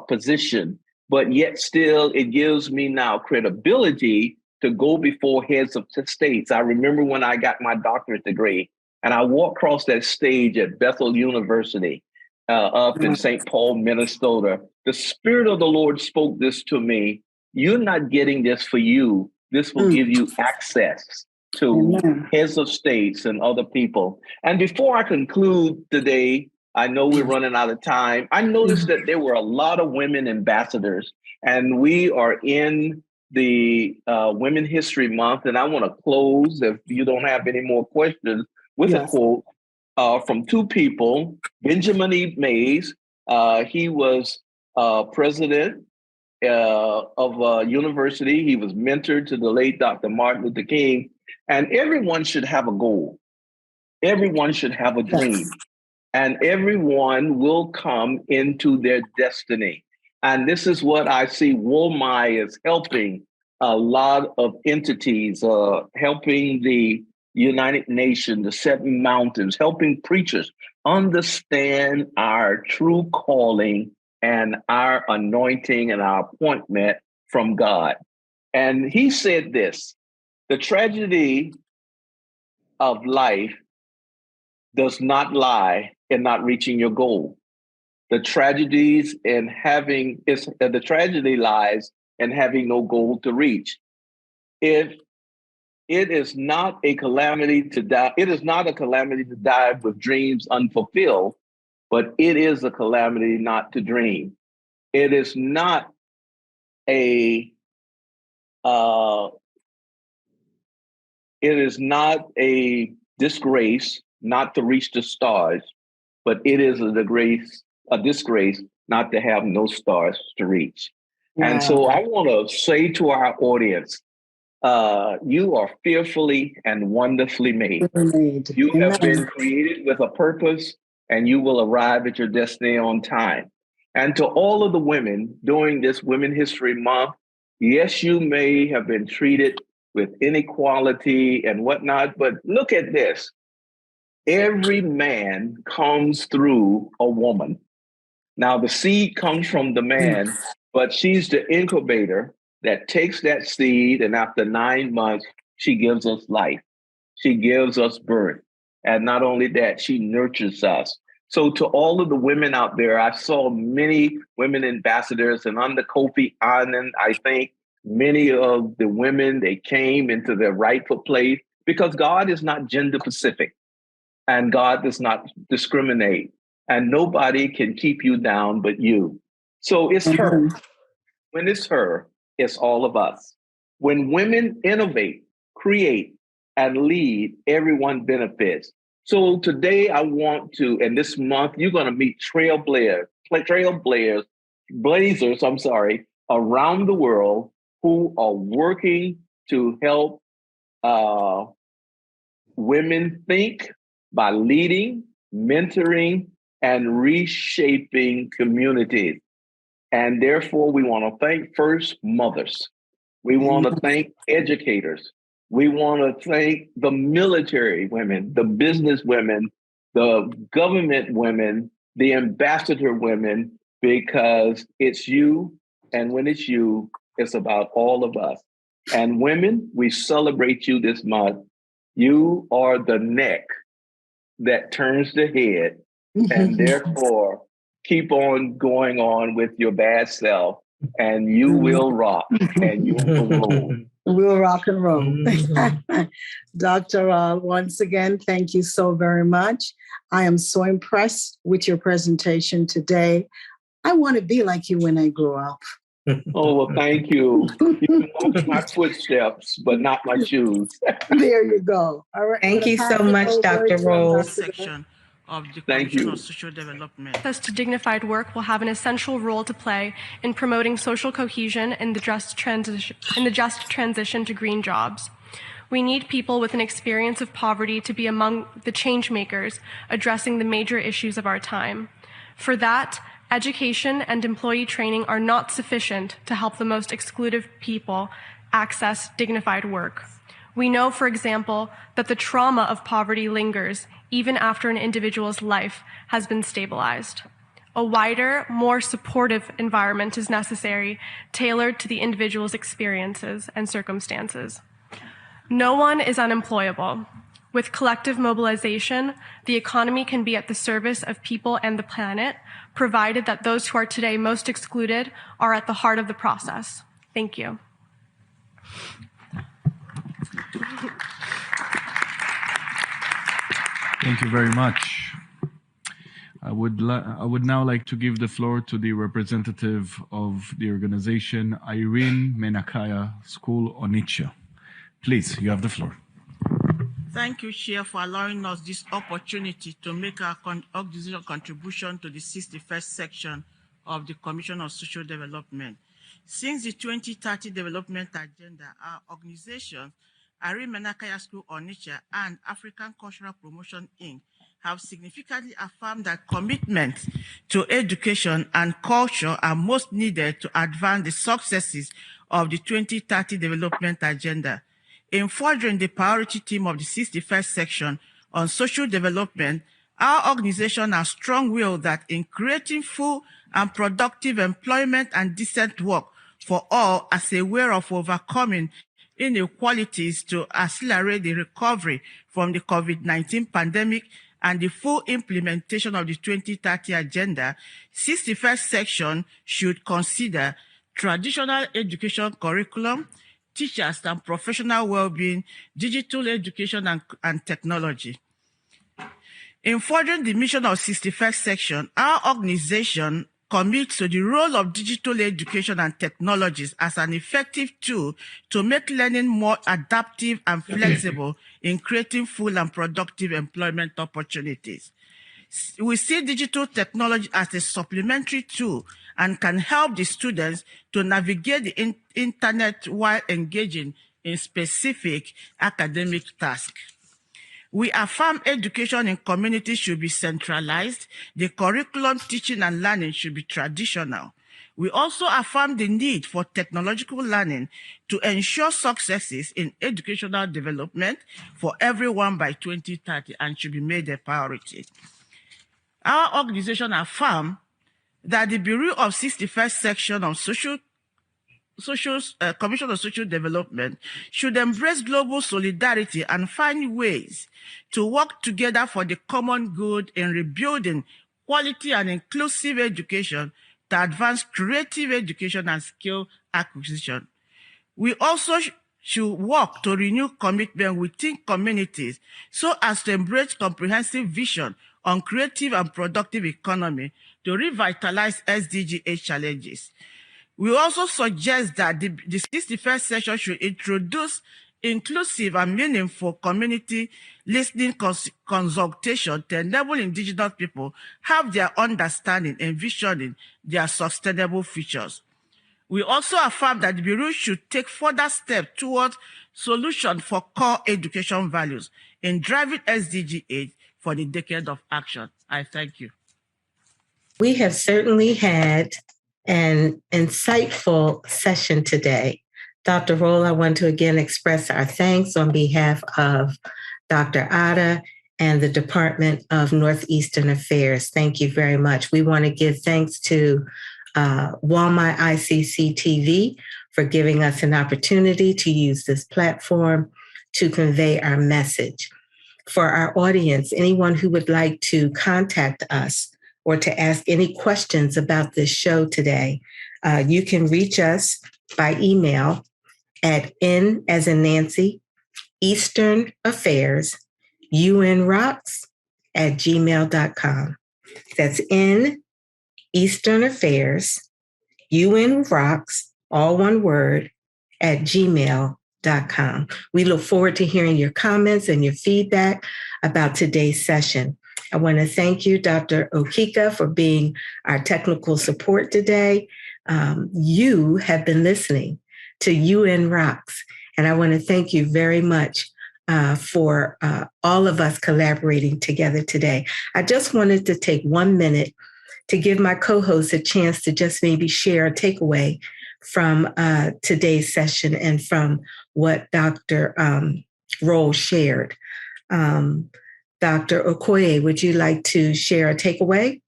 position, but yet still it gives me now credibility to go before heads of states. I remember when I got my doctorate degree and I walked across that stage at Bethel University up in St. Paul, Minnesota. The Spirit of the Lord spoke this to me. You're not getting this for you. This will give you access to heads of states and other people. And before I conclude today, I know we're running out of time. I noticed that there were a lot of women ambassadors, and we are in the Women History Month. And I want to close, if you don't have any more questions, with a quote from two people. Benjamin E. Mays, he was president of a university. He was mentored to the late Dr. Martin Luther King. And everyone should have a goal. Everyone should have a dream. And everyone will come into their destiny. And this is what I see WOMAI is helping a lot of entities, helping the United Nations, the Seven Mountains, helping preachers understand our true calling and our anointing and our appointment from God. And he said this: the tragedy of life does not lie in not reaching your goal. The tragedy lies in having no goal to reach. If it is not a calamity to die, it is not a calamity to die with dreams unfulfilled, but it is a calamity not to dream. It is not a disgrace not to reach the stars, but it is a disgrace not to have no stars to reach. Wow. And so I want to say to our audience, you are fearfully and wonderfully made. You have been created with a purpose, and you will arrive at your destiny on time. And to all of the women during this Women History Month, yes, you may have been treated with inequality and whatnot, but look at this. Every man comes through a woman. Now, the seed comes from the man, but she's the incubator that takes that seed, and after 9 months, she gives us life. She gives us birth. And not only that, she nurtures us. So to all of the women out there, I saw many women ambassadors, and under Kofi Annan, I think many of the women, they came into their rightful place, because God is not gender specific. And God does not discriminate, and nobody can keep you down but you. So it's her. When it's her, it's all of us. When women innovate, create, and lead, everyone benefits. So today I want to, and this month, you're going to meet trailblazers around the world who are working to help women think by leading, mentoring, and reshaping communities. And therefore, we want to thank first mothers. We want to thank educators. We want to thank the military women, the business women, the government women, the ambassador women, because it's you. And when it's you, it's about all of us. And women, we celebrate you this month. You are the neck that turns the head, and therefore keep on going on with your bad self, and you will rock and you will rule. We'll rock and roll. Mhm. Dr. Once again, thank you so very much. I am so impressed with your presentation today. I want to be like you when I grow up. Oh, well, thank you. You can watch my footsteps, but not my shoes. There you go. All right. Thank you so much, Dr. Rose. Section of the Thank Commission you. on Social Development. Access to dignified work will have an essential role to play in promoting social cohesion and the just transition to green jobs. We need people with an experience of poverty to be among the change makers addressing the major issues of our time. For that, education and employee training are not sufficient to help the most excluded people access dignified work. We know, for example, that the trauma of poverty lingers even after an individual's life has been stabilized. A wider, more supportive environment is necessary, tailored to the individual's experiences and circumstances. No one is unemployable. With collective mobilization, the economy can be at the service of people and the planet, provided that those who are today most excluded are at the heart of the process. Thank you. Thank you very much. I would now like to give the floor to the representative of the organization, Irene Menakaya School Onitsha. Please, you have the floor. Thank you, Chair, for allowing us this opportunity to make our organizational contribution to the 61st section of the Commission on Social Development. Since the 2030 Development Agenda, our organizations, Irene Menakaya School Onitsha and African Cultural Promotion Inc., have significantly affirmed that commitments to education and culture are most needed to advance the successes of the 2030 Development Agenda. In furthering the priority theme of the 61st section on social development, our organization has strong-willed that in creating full and productive employment and decent work for all as a way of overcoming inequalities to accelerate the recovery from the COVID-19 pandemic and the full implementation of the 2030 Agenda, 61st section should consider traditional education curriculum, teachers and professional well-being, digital education and technology. In furthering the mission of 61st section, our organization commits to the role of digital education and technologies as an effective tool to make learning more adaptive and flexible in creating full and productive employment opportunities. We see digital technology as a supplementary tool and can help the students to navigate the internet while engaging in specific academic tasks. We affirm education in communities should be centralized. The curriculum, teaching, and learning should be traditional. We also affirm the need for technological learning to ensure successes in educational development for everyone by 2030 and should be made a priority. Our organization affirms that the Bureau of 61st Section on Commission on Social Development should embrace global solidarity and find ways to work together for the common good in rebuilding quality and inclusive education to advance creative education and skill acquisition. We also should work to renew commitment within communities so as to embrace comprehensive vision on creative and productive economy to revitalize SDG8 challenges. We also suggest that the 61st session should introduce inclusive and meaningful community listening consultation to enable indigenous people have their understanding and visioning their sustainable futures. We also affirm that the Bureau should take further steps towards solutions for core education values in driving SDG 8 for the decade of action. I thank you. We have certainly had an insightful session today. Dr. Roll, I want to again express our thanks on behalf of Dr. Ada and the Department of Northeastern Affairs. Thank you very much. We want to give thanks to Walmart ICC TV for giving us an opportunity to use this platform to convey our message. For our audience, anyone who would like to contact us or to ask any questions about this show today, you can reach us by email at N as in Nancy, Eastern Affairs, UN Rocks at gmail.com. That's N, Eastern Affairs, UN Rocks, all one word, at gmail.com. We look forward to hearing your comments and your feedback about today's session. I want to thank you, Dr. Okika, for being our technical support today. You have been listening to UN Rocks, and I want to thank you very much for all of us collaborating together today. I just wanted to take 1 minute to give my co-hosts a chance to just maybe share a takeaway from today's session and from what Dr. Roll shared. Dr. Okoye, would you like to share a takeaway?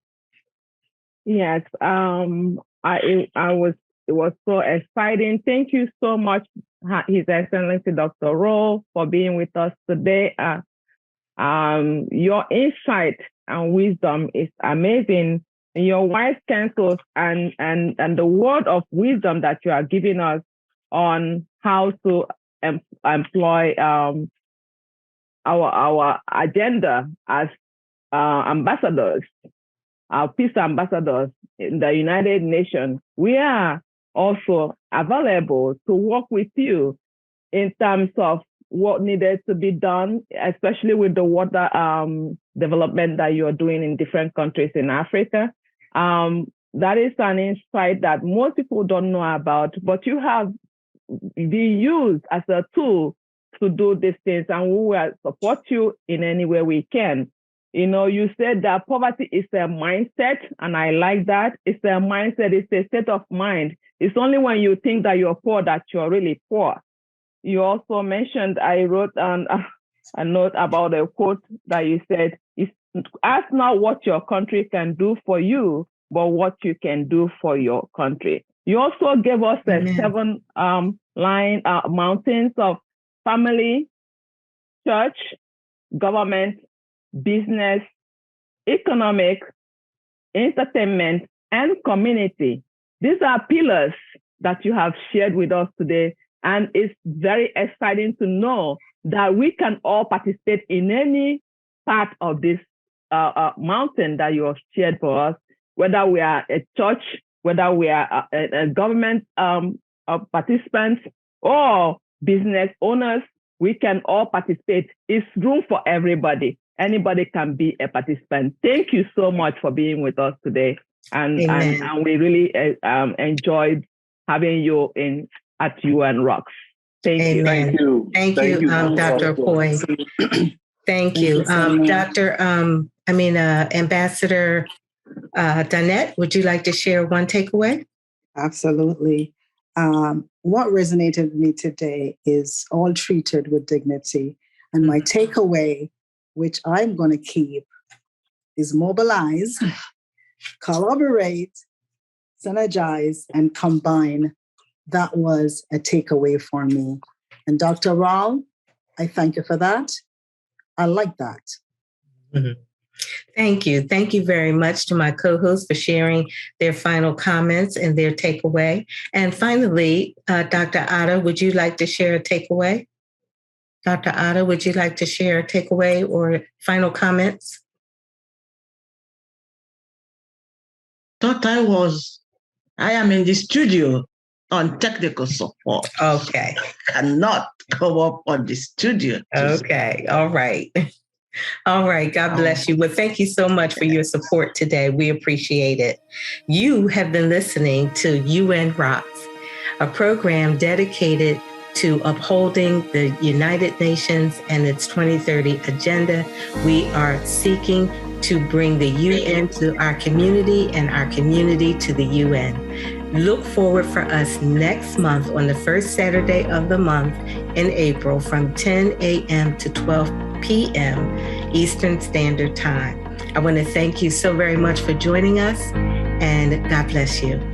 Yes, it was so exciting. Thank you so much, His Excellency Dr. Roll, for being with us today. Your insight and wisdom is amazing. Your wise counsels and the word of wisdom that you are giving us on how to employ our agenda as ambassadors, our peace ambassadors in the United Nations. We are also available to work with you in terms of what needed to be done, especially with the water development that you're doing in different countries in Africa. That is an insight that most people don't know about, but you have been used as a tool to do these things, and we will support you in any way we can. You know, you said that poverty is a mindset, and I like that. It's a mindset, it's a state of mind. It's only when you think that you're poor that you're really poor. You also mentioned, I wrote a note about a quote that you said, ask not what your country can do for you, but what you can do for your country. You also gave us the 7 mountains of family, church, government, business, economic, entertainment, and community. These are pillars that you have shared with us today. And it's very exciting to know that we can all participate in any part of this mountain that you have shared for us, whether we are a church, whether we are a government participants or business owners, we can all participate. It's room for everybody. Anybody can be a participant. Thank you so much for being with us today. And we really enjoyed having you at UN Rocks. Thank you. Thank you. Thank you, Dr. Okoye. Thank you. Ambassador Danette, would you like to share one takeaway? Absolutely. What resonated with me today is all treated with dignity. And my takeaway, which I'm going to keep, is mobilize, collaborate, synergize, and combine. That was a takeaway for me. And Dr. Raul, I thank you for that. I like that. Mm-hmm. Thank you. Thank you very much to my co-hosts for sharing their final comments and their takeaway. And finally, Dr. Atta, would you like to share a takeaway? Dr. Atta, would you like to share a takeaway or final comments? I am in the studio on technical support. Okay. Cannot go up on the studio. Okay. All right. All right. God bless you. Well, thank you so much for your support today. We appreciate it. You have been listening to UN Rocks, a program dedicated to upholding the United Nations and its 2030 agenda. We are seeking to bring the UN to our community and our community to the UN. Look forward for us next month on the first Saturday of the month in April from 10 a.m. to 12 p.m. Eastern Standard Time. I want to thank you so very much for joining us, and God bless you.